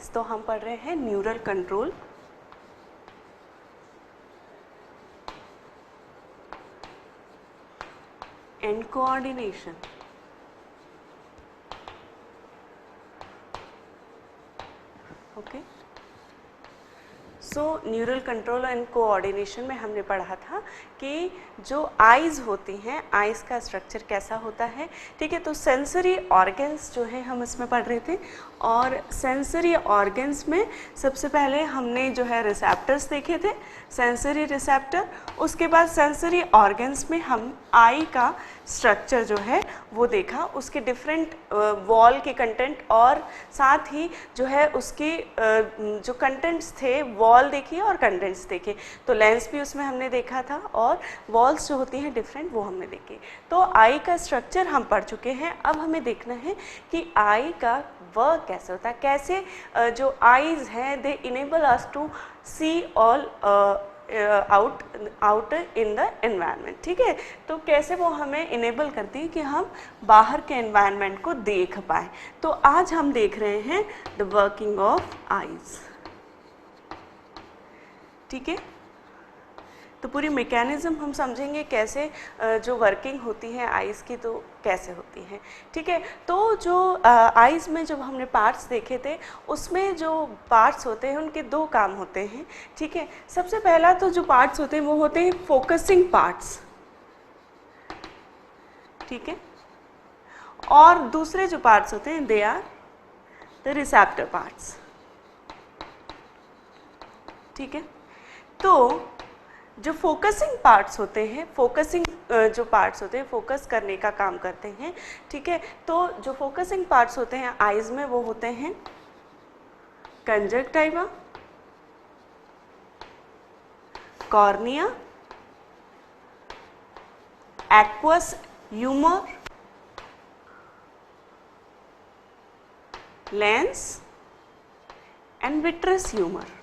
Eyes, तो हम पढ़ रहे हैं neural control and coordination. Okay, so neural control and coordination में हमने पढ़ा था कि जो आइज़ होती हैं, आइज़ का स्ट्रक्चर कैसा होता है, ठीक है। तो सेंसरी ऑर्गन्स जो है हम इसमें पढ़ रहे थे, और सेंसरी ऑर्गन्स में सबसे पहले हमने जो है रिसेप्टर्स देखे थे, सेंसरी रिसेप्टर। उसके बाद सेंसरी ऑर्गन्स में हम आई का स्ट्रक्चर जो है वो देखा, उसके डिफरेंट वॉल के कंटेंट और साथ ही जो है उसके जो कंटेंट्स थे, वॉल देखी और कंटेंट्स देखे। तो लेंस भी उसमें हमने देखा था और वॉल्स जो होती हैं डिफरेंट वो हमने देखी। तो आई का स्ट्रक्चर हम पढ़ चुके हैं। अब हमें देखना है कि आई का वर्क कैसे होता है, कैसे जो आईज हैं they enable us to see all out in the environment, ठीक है। तो कैसे वो हमें इनेबल करती है कि हम बाहर के एनवायरनमेंट को देख पाए। तो आज हम देख रहे हैं द वर्किंग ऑफ आईज, ठीक है। तो पूरी मैकेनिज्म हम समझेंगे कैसे जो वर्किंग होती है आइज़ की तो कैसे होती है, ठीक है। तो जो आइज़ में जब हमने पार्ट्स देखे थे उसमें जो पार्ट्स होते हैं उनके दो काम होते हैं, ठीक है। सबसे पहला तो जो पार्ट्स होते हैं वो होते हैं फोकसिंग पार्ट्स, ठीक है, और दूसरे जो पार्ट्स होते हैं they are the receptor parts, ठीक है। तो जो फोकसिंग पार्ट्स होते हैं, फोकसिंग जो पार्ट्स होते हैं फोकस करने का काम करते हैं, ठीक है। तो जो फोकसिंग पार्ट्स होते हैं आइज में वो होते हैं conjunctiva, cornea, aqueous humour, lens and vitreous humour.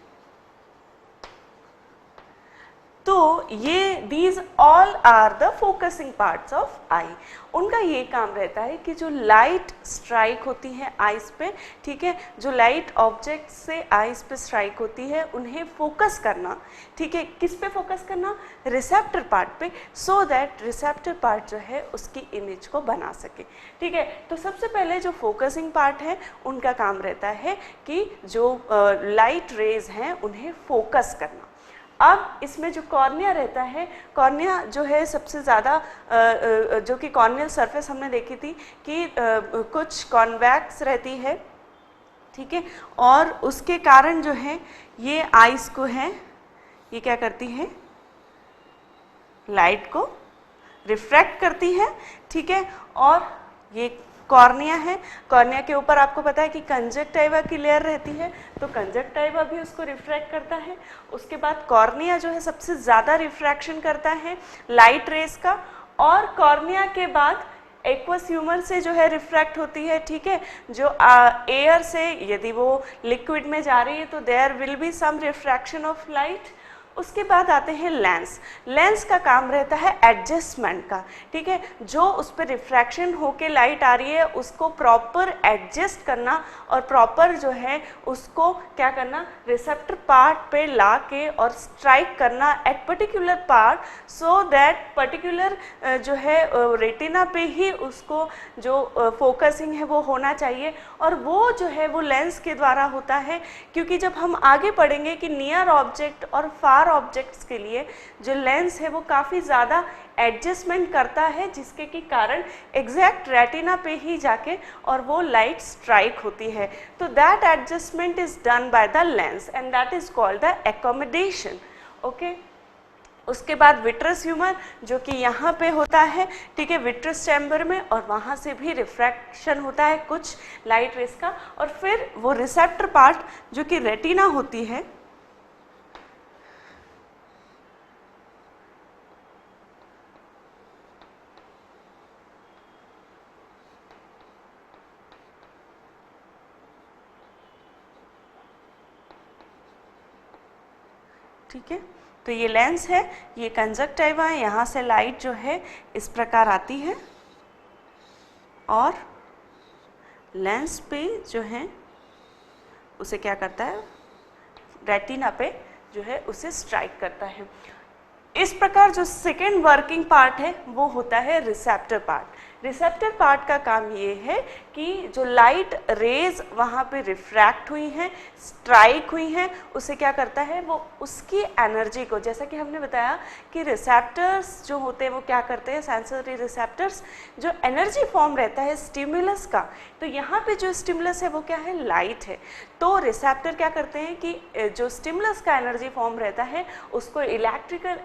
तो ये these all are the focusing parts of eye. उनका ये काम रहता है कि जो लाइट स्ट्राइक होती है आइज पे, ठीक है, जो लाइट ऑब्जेक्ट से आइज पे स्ट्राइक होती है उन्हें फोकस करना, ठीक है। किस पे फोकस करना? रिसेप्टर पार्ट पे, सो दैट रिसेप्टर पार्ट जो है उसकी इमेज को बना सके, ठीक है। तो सबसे पहले जो फोकसिंग पार्ट है उनका काम रहता है कि जो लाइट रेज हैं उन्हें फोकस करना। अब इसमें जो कॉर्निया रहता है, कॉर्निया जो है सबसे ज़्यादा जो कि कॉर्नियल सरफेस हमने देखी थी कि कुछ कॉन्वैक्स रहती है, ठीक है, और उसके कारण जो है ये आइस को है ये क्या करती है, लाइट को रिफ्रैक्ट करती है, ठीक है। और ये कॉर्निया है, कॉर्निया के ऊपर आपको पता है कि कंजक्टिवा की लेयर रहती है, तो कंजक्टिवा भी उसको रिफ्रैक्ट करता है। उसके बाद कॉर्निया जो है सबसे ज़्यादा रिफ्रैक्शन करता है लाइट रेस का, और कॉर्निया के बाद एक्वस ह्यूमर से जो है रिफ्रैक्ट होती है, ठीक है। जो एयर से यदि वो लिक्विड में जा रही है तो there will be some refraction of light. उसके बाद आते हैं लेंस। लेंस का काम रहता है एडजस्टमेंट का, ठीक है। जो उस पर रिफ्रैक्शन होके लाइट आ रही है उसको प्रॉपर एडजस्ट करना और प्रॉपर जो है उसको क्या करना, रिसेप्टर पार्ट पे ला के और स्ट्राइक करना at particular part, so that particular जो है रेटिना पे ही उसको जो फोकसिंग है वो होना चाहिए, और वो जो है वो लेंस के द्वारा होता है। क्योंकि जब हम आगे पढ़ेंगे कि नियर ऑब्जेक्ट और फार ऑब्जेक्ट्स के लिए जो लेंस है वो काफ़ी ज़्यादा एडजस्टमेंट करता है, जिसके के कारण एग्जैक्ट रेटिना पे ही जाके और वो लाइट स्ट्राइक होती है। तो that adjustment is done by the lens and that is called the accommodation, okay. उसके बाद विट्रस ह्यूमर जो कि यहाँ पे होता है, ठीक है, विट्रस चैम्बर में, और वहाँ से भी रिफ्रैक्शन होता है कुछ लाइट रेस का, और फिर वो रिसेप्टर पार्ट जो कि रेटिना होती है, ठीक है। तो ये लेंस है, ये कंजक्टिवा है, यहाँ से लाइट जो है इस प्रकार आती है और लेंस पे जो है उसे क्या करता है, रेटिना पे जो है उसे स्ट्राइक करता है। इस प्रकार जो सेकेंड वर्किंग पार्ट है वो होता है रिसेप्टर पार्ट। रिसेप्टर पार्ट का काम ये है कि जो लाइट रेज वहाँ पे रिफ्रैक्ट हुई हैं, स्ट्राइक हुई हैं, उसे क्या करता है, वो उसकी एनर्जी को, जैसा कि हमने बताया कि रिसेप्टर्स जो होते हैं वो क्या करते हैं, सेंसरी रिसेप्टर्स, जो एनर्जी फॉर्म रहता है स्टिमुलस का, तो यहाँ पे जो स्टिमुलस है वो क्या है, लाइट है। तो रिसेप्टर क्या करते हैं कि जो स्टिमुलस का एनर्जी फॉर्म रहता है उसको इलेक्ट्रिकल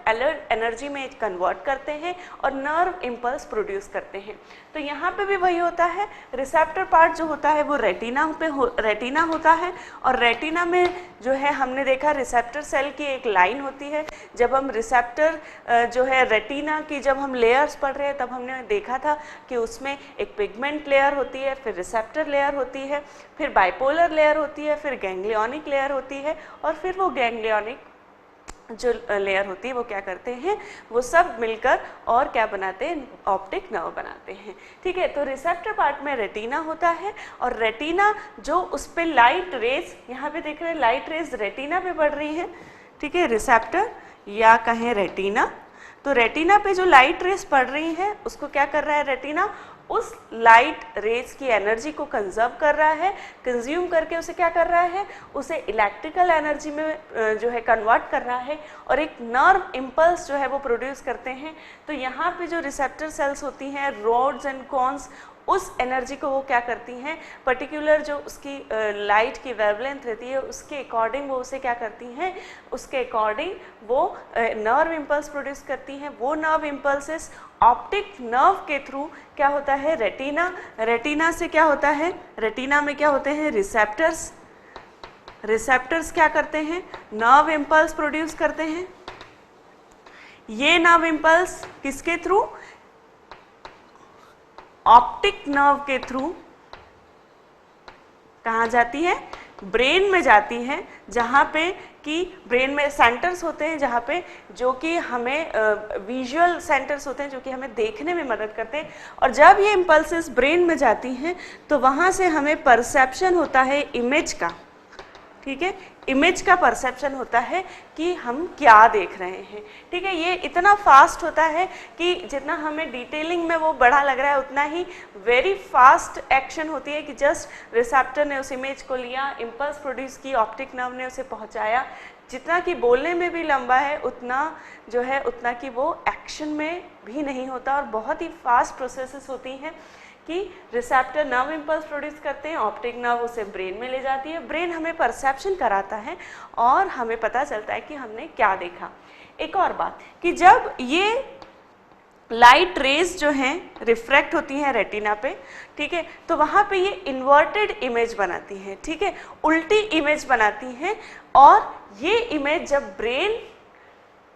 एनर्जी में कन्वर्ट करते हैं और नर्व इम्पल्स प्रोड्यूस करते हैं। तो यहाँ पे भी वही होता है, रिसेप्टर पार्ट जो होता है वो रेटिना होता है, और रेटिना में जो है हमने देखा रिसेप्टर सेल की एक लाइन होती है। जब हम रिसेप्टर जो है रेटिना की जब हम लेयर्स पढ़ रहे हैं तब हमने देखा था कि उसमें एक पिगमेंट लेयर होती है, फिर रिसेप्टर लेयर होती है, फिर बाइपोलर लेयर होती है, फिर गैंग्लियोनिक लेयर होती है, और फिर वो गैंग्लियोनिक जो लेयर होती है वो क्या करते हैं, वो सब मिलकर और क्या बनाते हैं, ऑप्टिक नर्व बनाते हैं। ठीक है, तो रिसेप्टर पार्ट में रेटिना होता है, और रेटिना जो उस पे लाइट रेज, यहाँ पे देख रहे हैं लाइट रेज रेटिना पे पड़ रही है। ठीक है, रिसेप्टर या कहें रेटिना, तो रेटिना पे जो लाइट रेज पड़ रही है उसको क्या कर रहा है रेटिना, उस लाइट रेज की एनर्जी को कंजर्व कर रहा है, कंज्यूम करके उसे क्या कर रहा है, उसे इलेक्ट्रिकल एनर्जी में जो है कन्वर्ट कर रहा है, और एक नर्व इम्पल्स जो है वो प्रोड्यूस करते हैं। तो यहाँ पे जो रिसेप्टर सेल्स होती हैं, रोड्स एंड कॉन्स, उस एनर्जी को वो क्या करती हैं, पर्टिकुलर जो उसकी लाइट की वेवलेंथ रहती है उसके अकॉर्डिंग वो उसे क्या करती हैं, उसके अकॉर्डिंग वो नर्व इम्पल्स प्रोड्यूस करती हैं। वो नर्व इम्पल्सेस ऑप्टिक नर्व के थ्रू क्या होता है, रेटिना से क्या होता है, रेटिना में क्या होते हैं, रिसेप्टर्स क्या करते हैं, नर्व इम्पल्स प्रोड्यूस करते हैं। ये नर्व इम्पल्स किसके थ्रू, ऑप्टिक नर्व के थ्रू कहाँ जाती है, ब्रेन में जाती है, जहाँ पे कि ब्रेन में सेंटर्स होते हैं जहाँ पे जो कि हमें विजुअल सेंटर्स होते हैं जो कि हमें देखने में मदद करते हैं। और जब ये इम्पल्सेस ब्रेन में जाती हैं तो वहाँ से हमें परसेप्शन होता है इमेज का। ठीक है, इमेज का परसेप्शन होता है कि हम क्या देख रहे हैं। ठीक है, ये इतना फास्ट होता है कि जितना हमें डिटेलिंग में वो बड़ा लग रहा है उतना ही वेरी फास्ट एक्शन होती है कि जस्ट रिसेप्टर ने उस इमेज को लिया, इम्पल्स प्रोड्यूस की, ऑप्टिक नर्व ने उसे पहुंचाया। जितना कि बोलने में भी लंबा है उतना जो है उतना कि वो एक्शन में भी नहीं होता, और बहुत ही फास्ट प्रोसेसेस होती हैं कि रिसेप्टर नर्व इम्पल्स प्रोड्यूस करते हैं, ऑप्टिक नर्व उसे ब्रेन में ले जाती है, ब्रेन हमें परसेप्शन कराता है और हमें पता चलता है कि हमने क्या देखा। एक और बात कि जब ये लाइट रेज जो हैं रिफ्रैक्ट होती हैं रेटिना पे, ठीक है, तो वहाँ पे ये इन्वर्टेड इमेज बनाती हैं। ठीक है, उल्टी इमेज बनाती हैं, और ये इमेज जब ब्रेन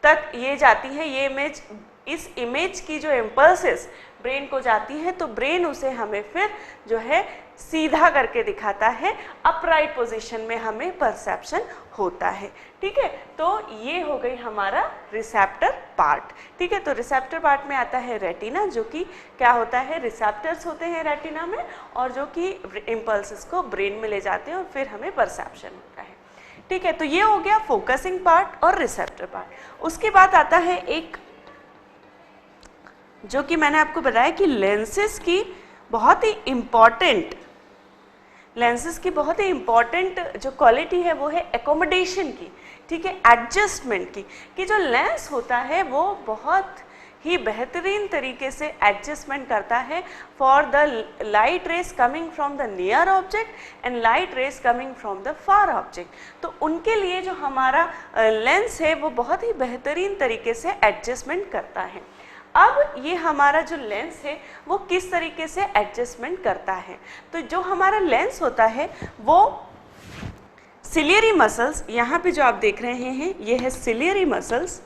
तक ये जाती है, ये इमेज, इस इमेज की जो इम्पल्सेस ब्रेन को जाती है तो ब्रेन उसे हमें फिर जो है सीधा करके दिखाता है, अपराइट पोजीशन में हमें परसेप्शन होता है। ठीक है, तो ये हो गई हमारा रिसेप्टर पार्ट। ठीक है, तो रिसेप्टर पार्ट में आता है रेटिना, जो कि क्या होता है, रिसेप्टर्स होते हैं रेटिना में और जो कि इम्पल्सेस को ब्रेन में ले जाते हैं और फिर हमें परसेप्शन होता है। ठीक है, तो ये हो गया फोकसिंग पार्ट और रिसेप्टर पार्ट। उसके बाद आता है एक जो कि मैंने आपको बताया कि लेंसेज की बहुत ही इम्पॉर्टेंट जो क्वालिटी है वो है एकोमोडेशन की। ठीक है, एडजस्टमेंट की, कि जो लेंस होता है वो बहुत ही बेहतरीन तरीके से एडजस्टमेंट करता है for the light rays coming from the near object and light rays coming from the far object. तो उनके लिए जो हमारा लेंस है वो बहुत ही बेहतरीन तरीके से एडजस्टमेंट करता है। अब ये हमारा जो लेंस है वो किस तरीके से एडजस्टमेंट करता है, तो जो हमारा लेंस होता है वो सिलियरी मसल्स, यहाँ पे जो आप देख रहे हैं ये है सिलियरी मसल्स,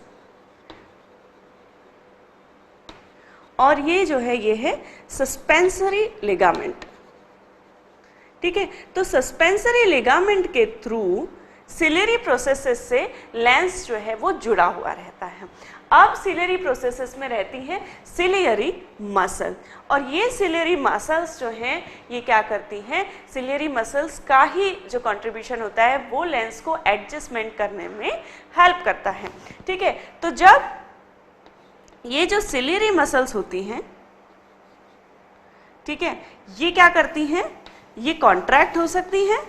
और ये जो है ये है सस्पेंसरी लिगामेंट। ठीक है, तो सस्पेंसरी लिगामेंट के थ्रू सिलेरी प्रोसेसेस से लेंस जो है वो जुड़ा हुआ रहता है। अब सिलेरी प्रोसेसेस में रहती है सिलियरी मसल, और ये सिलियरी मसल्स जो हैं ये क्या करती हैं, सिलियरी मसल्स का ही जो कंट्रीब्यूशन होता है वो लेंस को एडजस्टमेंट करने में हेल्प करता है। ठीक है, तो जब ये जो सिलियरी मसल्स होती हैं, ठीक है, ये क्या करती हैं, ये कॉन्ट्रैक्ट हो सकती हैं।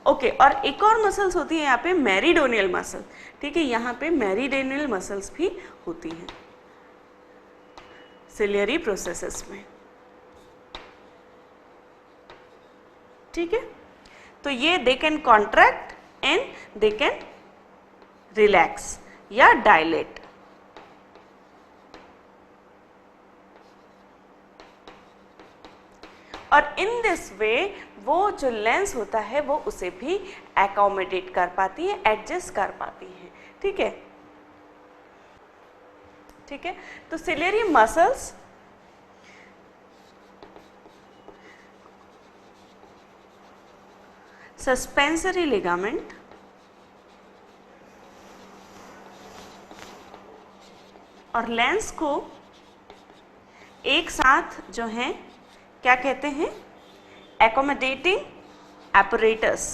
ओके, और एक और मसल्स होती है यहाँ पे मेरिडोनियल मसल। ठीक है, यहाँ पे मेरिडोनियल मसल्स भी होती हैं सिलियरी प्रोसेसेस में। ठीक है, तो ये they can contract and they can relax या डायलेट। और इन दिस वे वो जो लेंस होता है वो उसे भी एकोमोडेट कर पाती है, एडजस्ट कर पाती है। ठीक है, ठीक है, तो सिलियरी मसल्स सस्पेंसरी लिगामेंट और लेंस को एक साथ जो है क्या कहते हैं, एकोमोडेटिंग apparatus।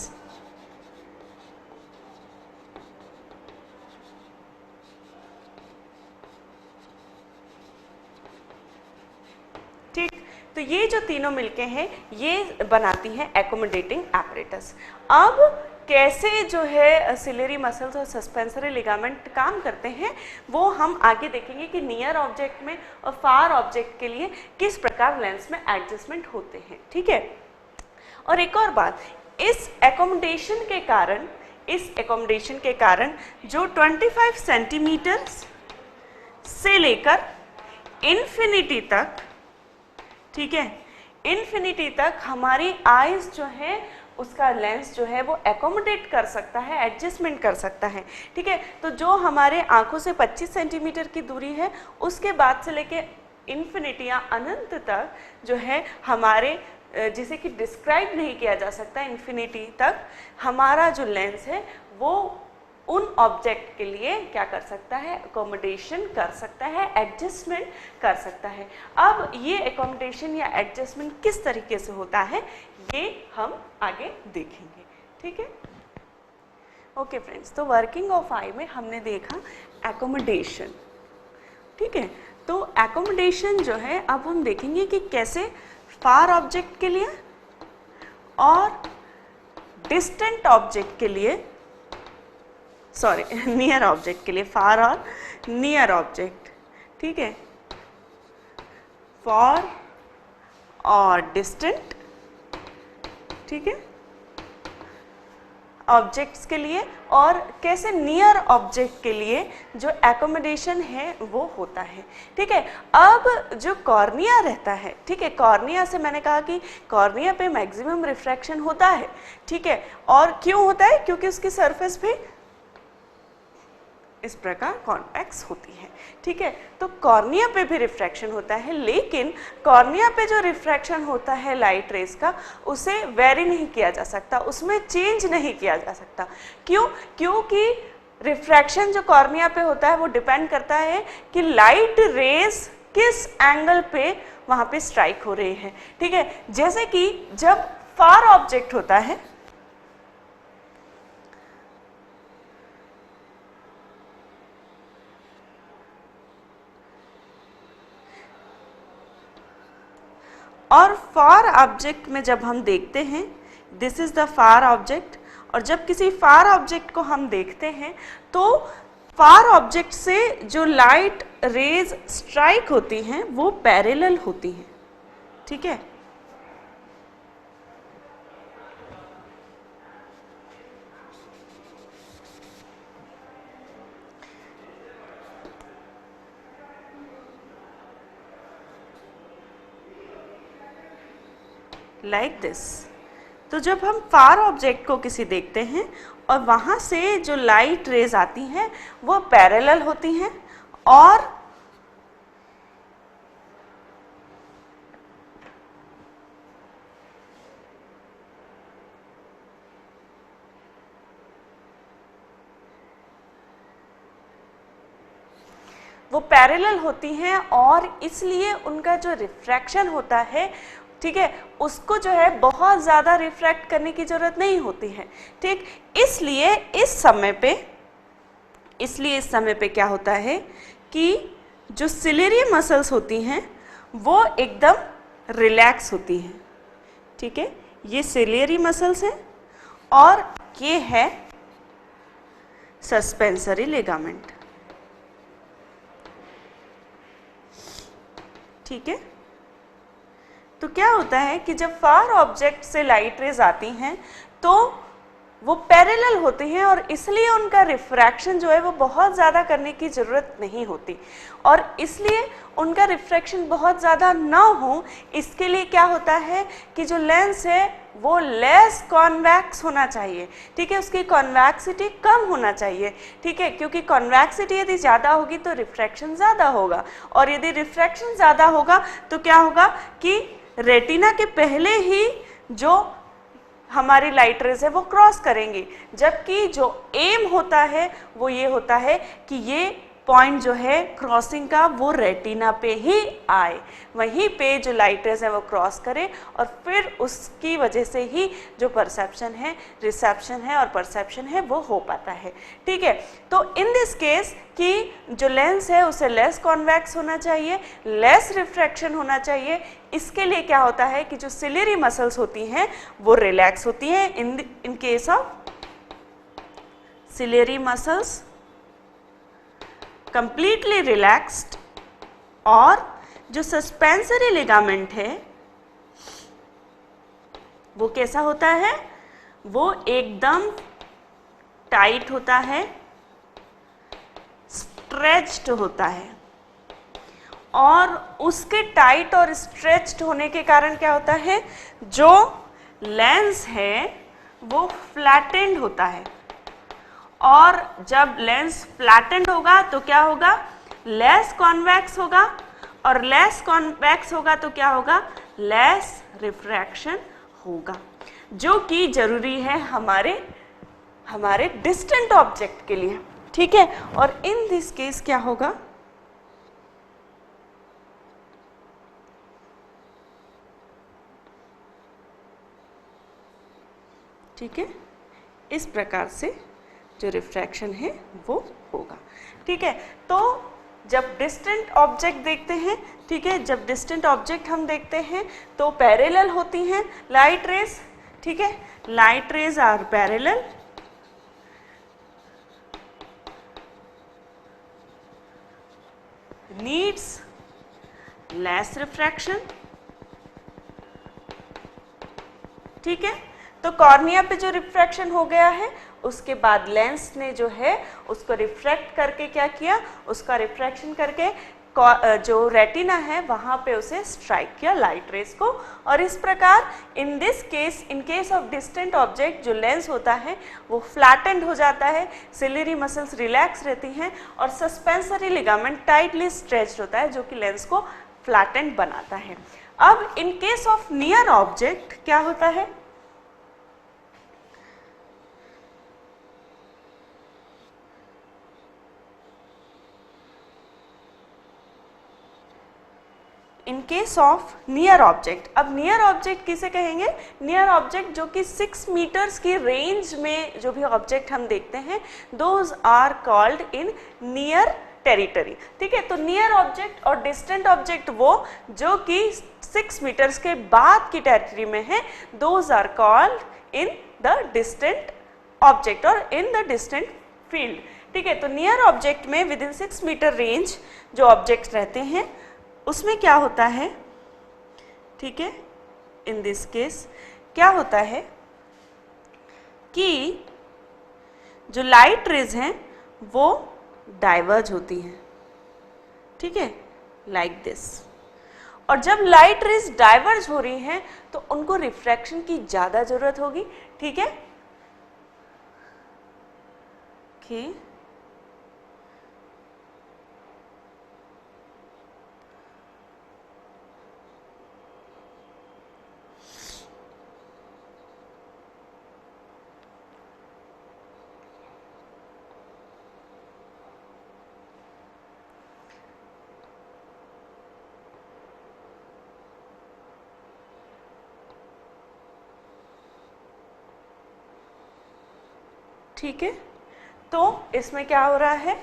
ठीक, तो ये जो तीनों मिलके हैं ये बनाती हैं एकोमोडेटिंग apparatus। अब कैसे जो है सिलियरी मसल्स और सस्पेंसरी लिगामेंट काम करते हैं वो हम आगे देखेंगे कि नियर ऑब्जेक्ट में और फार ऑब्जेक्ट के लिए किस प्रकार लेंस में एडजस्टमेंट होते हैं। ठीक है, और एक और बात, इस एकोमोडेशन के कारण जो 25 सेंटीमीटर से लेकर इन्फिनिटी तक, ठीक है, इन्फिनिटी तक हमारी आईज जो है उसका लेंस जो है वो एकोमोडेट कर सकता है, एडजस्टमेंट कर सकता है। ठीक है, तो जो हमारे आंखों से 25 सेंटीमीटर की दूरी है उसके बाद से लेके इन्फिनिटी या अनंत तक जो है हमारे जिसे कि डिस्क्राइब नहीं किया जा सकता, इन्फिनिटी तक हमारा जो लेंस है वो उन ऑब्जेक्ट के लिए क्या कर सकता है, एकोमोडेशन कर सकता है, एडजस्टमेंट कर सकता है। अब ये एकोमोडेशन या एडजस्टमेंट किस तरीके से होता है ये हम आगे देखेंगे। ठीक है, ओके फ्रेंड्स, तो वर्किंग ऑफ आई में हमने देखा एकोमोडेशन। ठीक है, तो एकोमोडेशन जो है अब हम देखेंगे कि कैसे फार ऑब्जेक्ट के लिए और डिस्टेंट ऑब्जेक्ट के लिए, सॉरी नियर ऑब्जेक्ट के लिए, फार और नियर ऑब्जेक्ट। ठीक है, फार और डिस्टेंट, ठीक है, ऑब्जेक्ट्स के लिए और कैसे नियर ऑब्जेक्ट के लिए जो एकोमोडेशन है वो होता है। ठीक है, अब जो कॉर्निया रहता है, ठीक है, कॉर्निया से मैंने कहा कि कॉर्निया पे मैक्सिमम रिफ्रैक्शन होता है। ठीक है, और क्यों होता है, क्योंकि उसकी सरफेस पे इस प्रकार कॉन्वेक्स होती है। ठीक है, तो कॉर्निया पे भी रिफ्रैक्शन होता है, लेकिन कॉर्निया पे जो रिफ्रैक्शन होता है लाइट रेज का उसे वेरी नहीं किया जा सकता, उसमें चेंज नहीं किया जा सकता। क्यों, क्योंकि रिफ्रैक्शन जो कॉर्निया पे होता है वो डिपेंड करता है कि लाइट रेज किस एंगल पे वहां पे स्ट्राइक हो रही है। ठीक है, जैसे कि जब फार ऑब्जेक्ट होता है, और फार ऑब्जेक्ट में जब हम देखते हैं, this is the far object, और जब किसी फार ऑब्जेक्ट को हम देखते हैं तो फार ऑब्जेक्ट से जो लाइट रेज स्ट्राइक होती हैं वो पैरेलल होती हैं। ठीक है, लाइक दिस। तो जब हम फार ऑब्जेक्ट को किसी देखते हैं और वहां से जो लाइट रेज आती हैं वो पैरेलल होती हैं और वो पैरेलल होती हैं और इसलिए उनका जो रिफ्रैक्शन होता है, ठीक है, उसको जो है बहुत ज़्यादा रिफ्रैक्ट करने की ज़रूरत नहीं होती है, ठीक। इसलिए इस समय पे क्या होता है कि जो सिलेरी मसल्स होती हैं वो एकदम रिलैक्स होती हैं, ठीक है। ये सिलेरी मसल्स हैं और ये है सस्पेंसरी लिगामेंट, ठीक है। तो क्या होता है कि जब फार ऑब्जेक्ट से लाइट रेज आती हैं तो वो पैरेलल होती हैं और इसलिए उनका रिफ्रैक्शन जो है वो बहुत ज़्यादा करने की ज़रूरत नहीं होती, और इसलिए उनका रिफ्रैक्शन बहुत ज़्यादा ना हो इसके लिए क्या होता है कि जो लेंस है वो लेस कॉन्वैक्स होना चाहिए, ठीक है, उसकी कॉन्वैक्सिटी कम होना चाहिए, ठीक है, क्योंकि कॉन्वैक्सिटी यदि ज़्यादा होगी तो रिफ्रैक्शन ज़्यादा होगा, और यदि रिफ्रैक्शन ज़्यादा होगा तो क्या होगा कि रेटिना के पहले ही जो हमारी लाइट रेज है वो क्रॉस करेंगे, जबकि जो एम होता है वो ये होता है कि ये पॉइंट जो है क्रॉसिंग का वो रेटिना पे ही आए, वहीं पे जो लाइट रेज है वो क्रॉस करे और फिर उसकी वजह से ही जो परसेप्शन है, रिसेप्शन है और परसेप्शन है वो हो पाता है, ठीक है। तो इन दिस केस कि जो लेंस है उसे लेस कॉन्वैक्स होना चाहिए, लेस रिफ्रैक्शन होना चाहिए, इसके लिए क्या होता है कि जो सिलेरी मसल्स होती हैं वो रिलैक्स होती हैं in case of ciliary muscles completely relaxed, और जो सस्पेंसरी लिगामेंट है वो कैसा होता है, वो एकदम टाइट होता है, स्ट्रेच्ड होता है, और उसके टाइट और स्ट्रेच्ड होने के कारण क्या होता है, जो लेंस है वो फ्लैटेंड होता है, और जब लेंस फ्लैटेंड होगा तो क्या होगा, लेस कॉन्वैक्स होगा, और लेस कॉन्वैक्स होगा तो क्या होगा, लेस रिफ्रैक्शन होगा, जो कि जरूरी है हमारे डिस्टेंट ऑब्जेक्ट के लिए, ठीक है। और इन दिस केस क्या होगा, ठीक है, इस प्रकार से जो रिफ्रैक्शन है वो होगा, ठीक है। तो जब डिस्टेंट ऑब्जेक्ट देखते हैं, ठीक है, जब डिस्टेंट ऑब्जेक्ट हम देखते हैं तो पैरेलल होती हैं लाइट रेज, ठीक है, light rays are parallel, needs less refraction, ठीक है। तो कॉर्निया पे जो रिफ्रैक्शन हो गया है उसके बाद लेंस ने जो है उसको रिफ्रैक्ट करके क्या किया, उसका रिफ्रैक्शन करके जो रेटिना है वहां पे उसे स्ट्राइक किया लाइट रेज को, और इस प्रकार in this case, in case of distant object जो लेंस होता है वो फ्लैटेंड हो जाता है, सिलेरी मसल्स रिलैक्स रहती हैं और सस्पेंसरी लिगामेंट टाइटली स्ट्रेच्ड होता है जो कि लेंस को फ्लैटेंड बनाता है। अब इन केस ऑफ नियर ऑब्जेक्ट क्या होता है, इन केस ऑफ नियर ऑब्जेक्ट, अब नियर ऑब्जेक्ट किसे कहेंगे, नियर ऑब्जेक्ट जो कि 6 मीटर्स की रेंज में जो भी ऑब्जेक्ट हम देखते हैं those are called in near territory, ठीक है। तो नियर ऑब्जेक्ट और डिस्टेंट ऑब्जेक्ट वो जो कि 6 मीटर्स के बाद की टेरिटरी में है, those are called in the distant object और इन द डिस्टेंट फील्ड, ठीक है। तो नियर ऑब्जेक्ट में विद इन 6 मीटर रेंज जो ऑब्जेक्ट्स रहते हैं उसमें क्या होता है, ठीक है, इन दिस केस क्या होता है कि जो लाइट रेज हैं वो डाइवर्ज होती हैं, ठीक है, लाइक दिस, और जब लाइट रेज डाइवर्ज हो रही हैं तो उनको रिफ्रैक्शन की ज़्यादा ज़रूरत होगी, ठीक है, ठीक है, तो इसमें क्या हो रहा है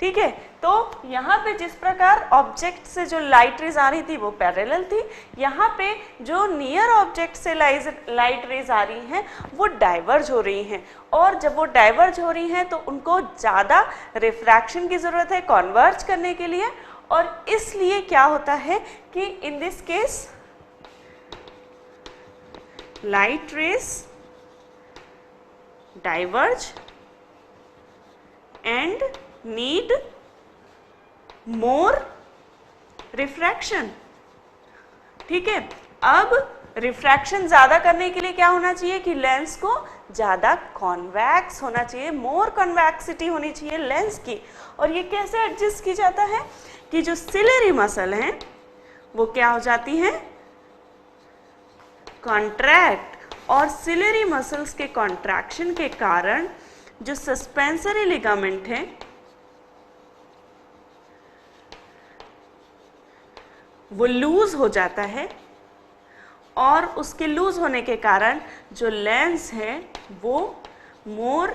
ठीक है। तो यहाँ पे जिस प्रकार ऑब्जेक्ट से जो लाइट रेज आ रही थी वो पैरेलल थी, यहाँ पे जो नियर ऑब्जेक्ट से लाइट रेज आ रही हैं वो डाइवर्ज हो रही हैं, और जब वो डाइवर्ज हो रही हैं तो उनको ज़्यादा रिफ्रैक्शन की ज़रूरत है कॉन्वर्ज करने के लिए, और इसलिए क्या होता है कि in this case light rays diverge and need more refraction. ठीक है, अब रिफ्रैक्शन ज़्यादा करने के लिए क्या होना चाहिए कि लेंस को ज़्यादा कॉन्वैक्स होना चाहिए, मोर कॉन्वैक्सिटी होनी चाहिए लेंस की। और ये कैसे एडजस्ट की जाता है कि जो सिलेरी मसल हैं वो क्या हो जाती हैं, कॉन्ट्रैक्ट, और सिलेरी मसल्स के कॉन्ट्रैक्शन के कारण जो सस्पेंसरी लिगामेंट है वो लूज हो जाता है, और उसके लूज होने के कारण जो लेंस है वो मोर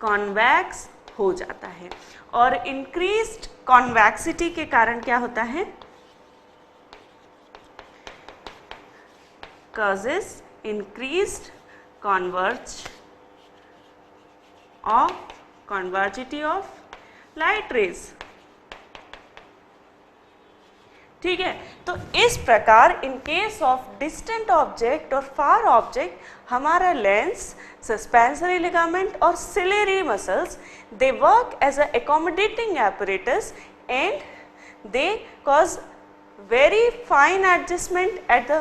कॉन्वैक्स हो जाता है, और इंक्रीज्ड कॉन्वैक्सिटी के कारण क्या होता है, causes increased convergity of light rays। ठीक है, तो इस प्रकार in case of distant object और फार ऑब्जेक्ट हमारा लेंस, सस्पेंसरी लिगामेंट और ciliary muscles they work as a accommodating apparatus and they cause very fine adjustment at the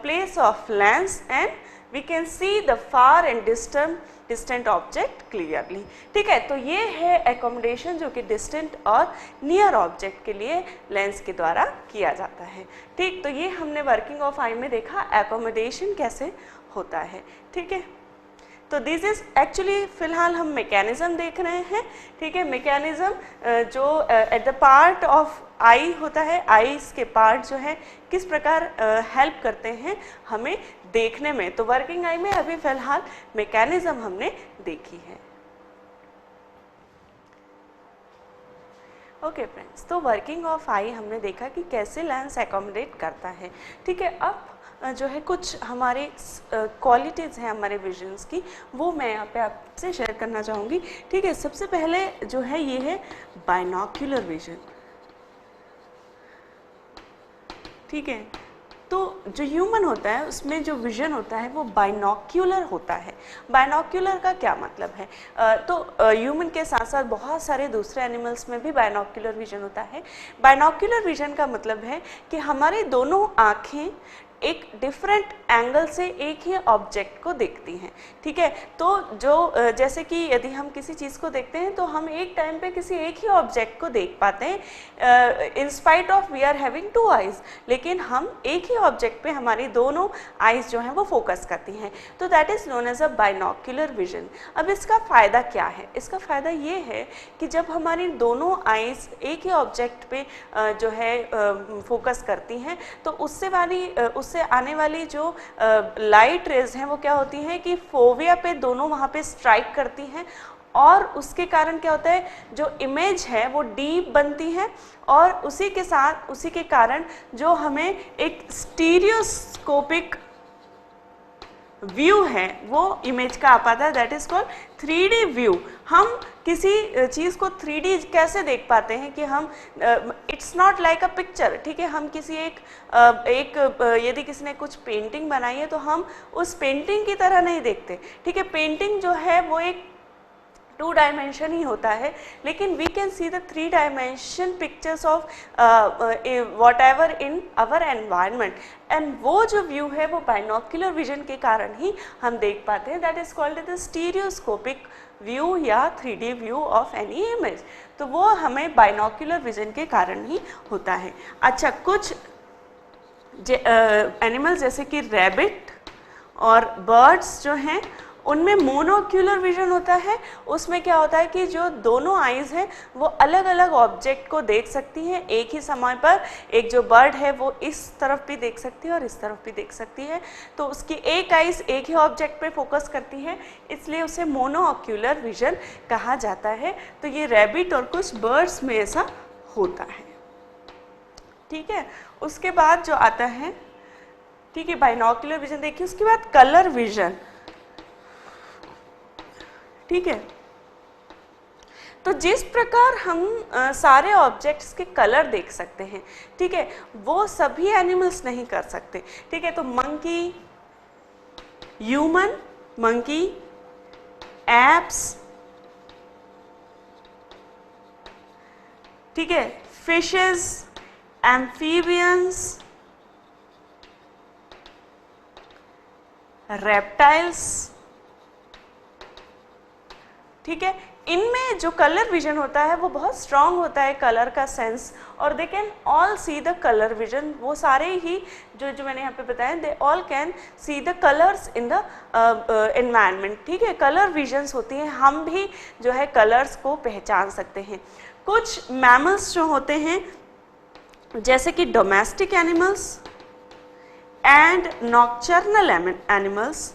place of lens and we can see the far and distant object clearly। ठीक है, तो ये है accommodation जो कि distant और near object के लिए लेंस के द्वारा किया जाता है। ठीक, तो ये हमने वर्किंग ऑफ आई में देखा accommodation कैसे होता है। ठीक है, तो दिस इज एक्चुअली फिलहाल हम मैकेनिज्म देख रहे हैं। ठीक है, मैकेनिज्म जो एट द पार्ट ऑफ आई होता है, आईज के पार्ट जो है किस प्रकार हेल्प करते हैं हमें देखने में, तो वर्किंग आई में अभी फिलहाल मैकेनिज्म हमने देखी है। ओके फ्रेंड्स, तो वर्किंग ऑफ आई हमने देखा कि कैसे लेंस एकोमोडेट करता है। ठीक है, अब जो है कुछ हमारे क्वालिटीज़ हैं हमारे विजन्स की, वो मैं यहाँ पे आपसे शेयर करना चाहूँगी। ठीक है, सबसे पहले जो है ये है बाइनोक्यूलर विजन। ठीक है, तो जो ह्यूमन होता है उसमें जो विजन होता है वो बाइनोक्यूलर होता है। बाइनोक्यूलर का क्या मतलब है, तो ह्यूमन के साथ साथ बहुत सारे दूसरे एनिमल्स में भी बाइनोक्यूलर विजन होता है। बाइनोक्यूलर विजन का मतलब है कि हमारी दोनों आँखें एक डिफरेंट एंगल से एक ही ऑब्जेक्ट को देखती हैं। ठीक है, तो जो जैसे कि यदि हम किसी चीज़ को देखते हैं तो हम एक टाइम पे किसी एक ही ऑब्जेक्ट को देख पाते हैं in spite of we are having two eyes, लेकिन हम एक ही ऑब्जेक्ट पे हमारी दोनों आइज़ जो हैं वो फोकस करती हैं, तो that is known as a binocular vision. अब इसका फ़ायदा क्या है, इसका फ़ायदा ये है कि जब हमारी दोनों आइज़ एक ही ऑब्जेक्ट पे जो है फोकस करती हैं तो उससे आने वाली जो लाइट रेज हैं वो क्या होती हैं कि फोविया पे दोनों वहाँ पे स्ट्राइक करती हैं, और उसके कारण क्या होता है जो इमेज है वो डीप बनती है, और उसी के कारण जो हमें एक स्टीरियोस्कोपिक व्यू है वो इमेज का आ पाता है, that is called 3D view. हम किसी चीज़ को 3D कैसे देख पाते हैं कि हम it's not like a picture. ठीक है, हम किसी यदि किसी ने कुछ पेंटिंग बनाई है तो हम उस पेंटिंग की तरह नहीं देखते। ठीक है, पेंटिंग जो है वो एक 2 डायमेंशन ही होता है, लेकिन we can see the 3 dimension pictures of whatever in our environment, and वो जो व्यू है वो बाइनोक्यूलर विजन के कारण ही हम देख पाते हैं, that is called the stereoscopic view या 3D view of any image. तो वो हमें बाइनोक्यूलर विजन के कारण ही होता है। अच्छा, कुछ एनिमल्स जैसे कि रैबिट और बर्ड्स जो हैं उनमें मोनोक्यूलर विजन होता है, उसमें क्या होता है कि जो दोनों आईज हैं वो अलग अलग ऑब्जेक्ट को देख सकती हैं एक ही समय पर। एक जो बर्ड है वो इस तरफ भी देख सकती है और इस तरफ भी देख सकती है, तो उसकी एक आईज एक ही ऑब्जेक्ट पे फोकस करती है, इसलिए उसे मोनोक्यूलर विजन कहा जाता है। तो ये रैबिट और कुछ बर्ड्स में ऐसा होता है। ठीक है, उसके बाद जो आता है, ठीक है, बाइनोक्यूलर विजन देखिए, उसके बाद कलर विजन। ठीक है, तो जिस प्रकार हम सारे ऑब्जेक्ट्स के कलर देख सकते हैं, ठीक है, वो सभी एनिमल्स नहीं कर सकते। ठीक है, तो मंकी, ह्यूमन, मंकी, एप्स, ठीक है, फिशेस, एम्फीबियंस, रेप्टाइल्स, ठीक है, इनमें जो कलर विजन होता है वो बहुत स्ट्रांग होता है, कलर का सेंस, और they can all see the colour vision. वो सारे ही जो मैंने यहाँ पे बताया, they all can see the colours in the environment. ठीक है, कलर विजन्स होती हैं, हम भी जो है कलर्स को पहचान सकते हैं। कुछ मैमल्स जो होते हैं जैसे कि domestic animals and nocturnal animals,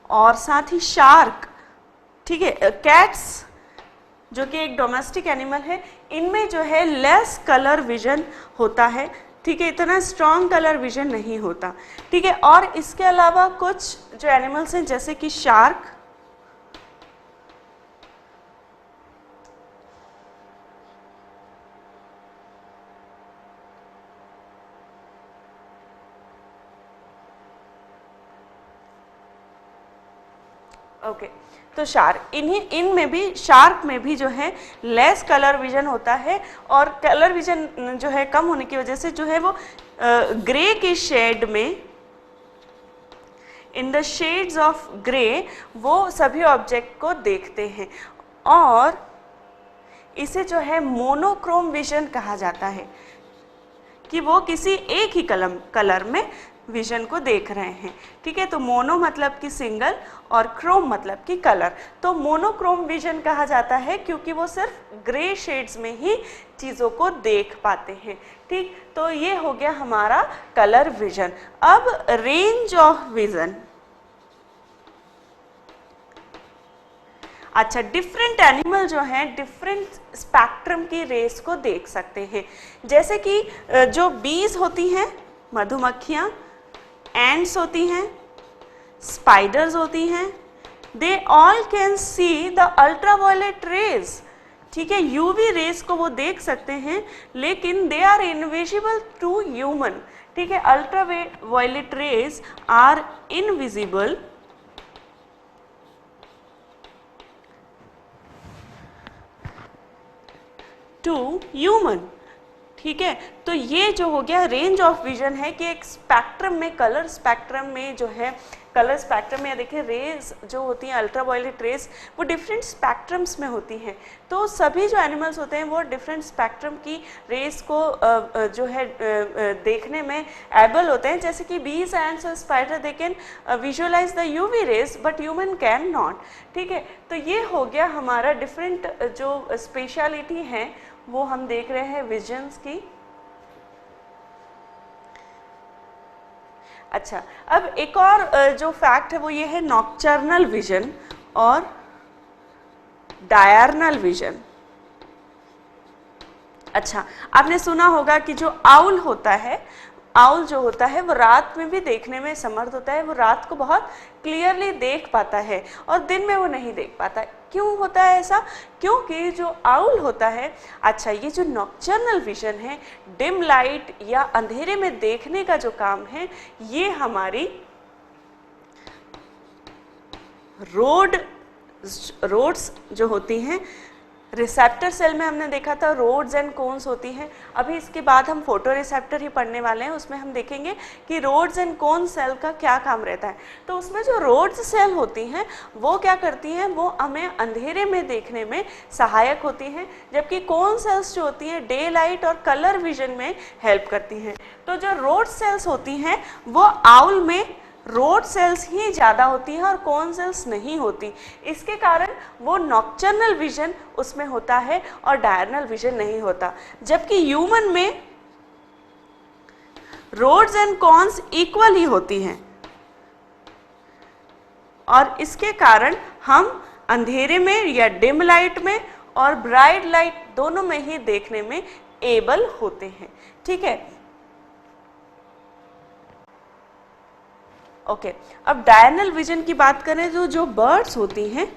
और साथ ही शार्क, ठीक है, कैट्स जो कि एक डोमेस्टिक एनिमल है, इनमें जो है लेस कलर विजन होता है। ठीक है, इतना स्ट्रॉन्ग कलर विजन नहीं होता। ठीक है, और इसके अलावा कुछ जो एनिमल्स हैं जैसे कि शार्क, ओके, तो शार्क, इनमें भी, शार्क में भी जो है लेस कलर विजन होता है, और कलर विजन जो है कम होने की वजह से जो है वो ग्रे के शेड में, in the shades of grey, वो सभी ऑब्जेक्ट को देखते हैं, और इसे जो है मोनोक्रोम विजन कहा जाता है कि वो किसी एक ही कलर में विजन को देख रहे हैं। ठीक है, तो मोनो मतलब कि सिंगल और क्रोम मतलब कि कलर, तो मोनोक्रोम विजन कहा जाता है क्योंकि वो सिर्फ ग्रे शेड्स में ही चीज़ों को देख पाते हैं। ठीक, तो ये हो गया हमारा कलर विजन। अब रेंज ऑफ विजन। अच्छा, डिफरेंट एनिमल जो हैं डिफरेंट स्पेक्ट्रम की रेस को देख सकते हैं, जैसे कि जो बीज होती हैं, मधुमक्खियाँ, एंड्स होती हैं, स्पाइडर्स होती हैं, they all can see the ultraviolet rays. ठीक है, यूवी रेस को वो देख सकते हैं, लेकिन they are invisible to human. ठीक है, ultraviolet rays are invisible to human. ठीक है, तो ये जो हो गया रेंज ऑफ विजन है कि एक स्पेक्ट्रम में, कलर स्पेक्ट्रम में जो है, कलर स्पेक्ट्रम में देखिए रेज जो होती हैं, अल्ट्रावायलेट रेज, वो डिफरेंट स्पेक्ट्रम्स में होती हैं। तो सभी जो एनिमल्स होते हैं वो डिफरेंट स्पेक्ट्रम की रेज को जो है देखने में एबल होते हैं, जैसे कि बीज, एंड्स और spider, they can visualise the UV rays but human can not. ठीक है, तो ये हो गया हमारा डिफरेंट जो स्पेशलिटी है वो हम देख रहे हैं विजन्स की। अच्छा, अब एक और जो फैक्ट है वो ये है नॉक्चर्नल विजन और डायर्नल विजन। अच्छा, आपने सुना होगा कि जो आउल होता है, आउल जो होता है वो रात में भी देखने में समर्थ होता है, वो रात को बहुत क्लियरली देख पाता है और दिन में वो नहीं देख पाता। क्यों होता है ऐसा? क्योंकि जो आउल होता है, अच्छा, ये जो नॉक्चर्नल विजन है, डिम लाइट या अंधेरे में देखने का जो काम है, ये हमारी रोड्स जो होती हैं, रिसेप्टर सेल में हमने देखा था रोड्स एंड कोन्स होती हैं। अभी इसके बाद हम फोटो रिसेप्टर ही पढ़ने वाले हैं, उसमें हम देखेंगे कि रोड्स एंड कोन सेल का क्या काम रहता है। तो उसमें जो रोड्स सेल होती हैं वो क्या करती हैं, वो हमें अंधेरे में देखने में सहायक होती हैं, जबकि कोन सेल्स जो होती हैं डे लाइट और कलर विजन में हेल्प करती हैं। तो जो रोड सेल्स होती हैं वो आउल में रोड सेल्स ही ज़्यादा होती हैं और कोन सेल्स नहीं होती। इसके कारण वो नॉक्टर्नल विजन उसमें होता है और डायर्नल विजन नहीं होता। जबकि ह्यूमन में रोड्स एंड कॉन्स इक्वल ही होती हैं और इसके कारण हम अंधेरे में या डिम लाइट में और ब्राइट लाइट दोनों में ही देखने में एबल होते हैं। ठीक है, ओके। अब डायर्नल विजन की बात करें तो जो बर्ड्स होती हैं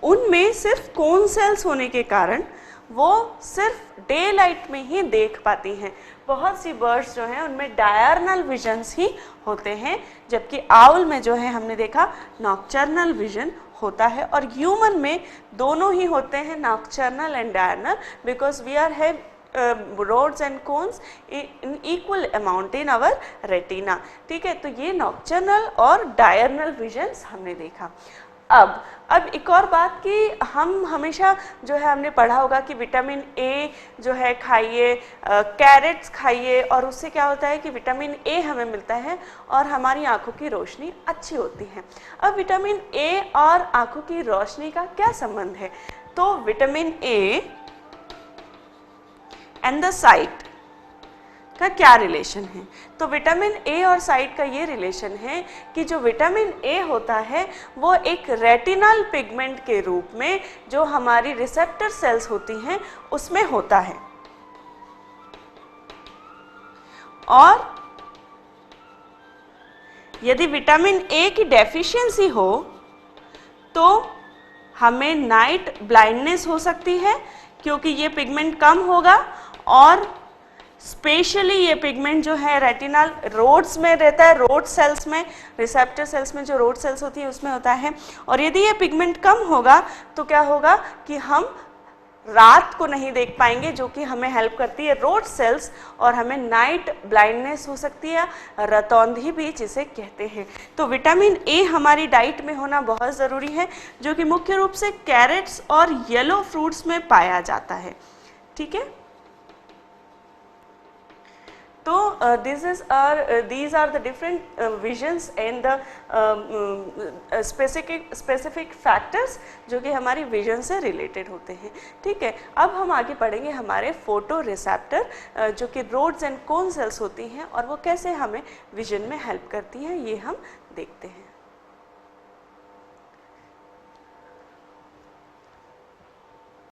उनमें सिर्फ कोन सेल्स होने के कारण वो सिर्फ डे लाइट में ही देख पाती हैं। बहुत सी बर्ड्स जो हैं उनमें डायर्नल विजन्स ही होते हैं, जबकि आउल में जो है हमने देखा नॉक्टर्नल विजन होता है। और ह्यूमन में दोनों ही होते हैं, nocturnal and diurnal, because we are have rods and cones in equal amount in our retina। ठीक है, तो ये नॉक्टर्नल और डायर्नल विजन्स हमने देखा। अब एक और बात कि हम हमेशा जो है हमने पढ़ा होगा कि विटामिन ए जो है खाइए, कैरेट्स खाइए, और उससे क्या होता है कि विटामिन ए हमें मिलता है और हमारी आंखों की रोशनी अच्छी होती है। अब विटामिन ए और आंखों की रोशनी का क्या संबंध है? तो vitamin A and the site का क्या रिलेशन है? तो विटामिन ए और साइट का ये रिलेशन है कि जो विटामिन ए होता है वो एक रेटिनल पिगमेंट के रूप में जो हमारी रिसेप्टर सेल्स होती हैं उसमें होता है, और यदि विटामिन ए की डेफिशिएंसी हो तो हमें नाइट ब्लाइंडनेस हो सकती है, क्योंकि ये पिगमेंट कम होगा और स्पेशली ये पिगमेंट जो है रेटिनल रोड्स में रहता है, रोड सेल्स में, रिसेप्टर सेल्स में जो रोड सेल्स होती है उसमें होता है। और यदि ये पिगमेंट कम होगा तो क्या होगा कि हम रात को नहीं देख पाएंगे, जो कि हमें हेल्प करती है रोड सेल्स, और हमें नाइट ब्लाइंडनेस हो सकती है, रतौंधी भी जिसे कहते हैं। तो विटामिन ए हमारी डाइट में होना बहुत ज़रूरी है, जो कि मुख्य रूप से कैरेट्स और येलो फ्रूट्स में पाया जाता है। ठीक है, तो these are the different visions and the specific factors जो कि हमारी विजन से रिलेटेड होते हैं। ठीक है, अब हम आगे पढ़ेंगे हमारे फोटो रिसेप्टर जो कि रोड्स एंड कोन सेल्स होती हैं और वो कैसे हमें विजन में हेल्प करती हैं, ये हम देखते हैं।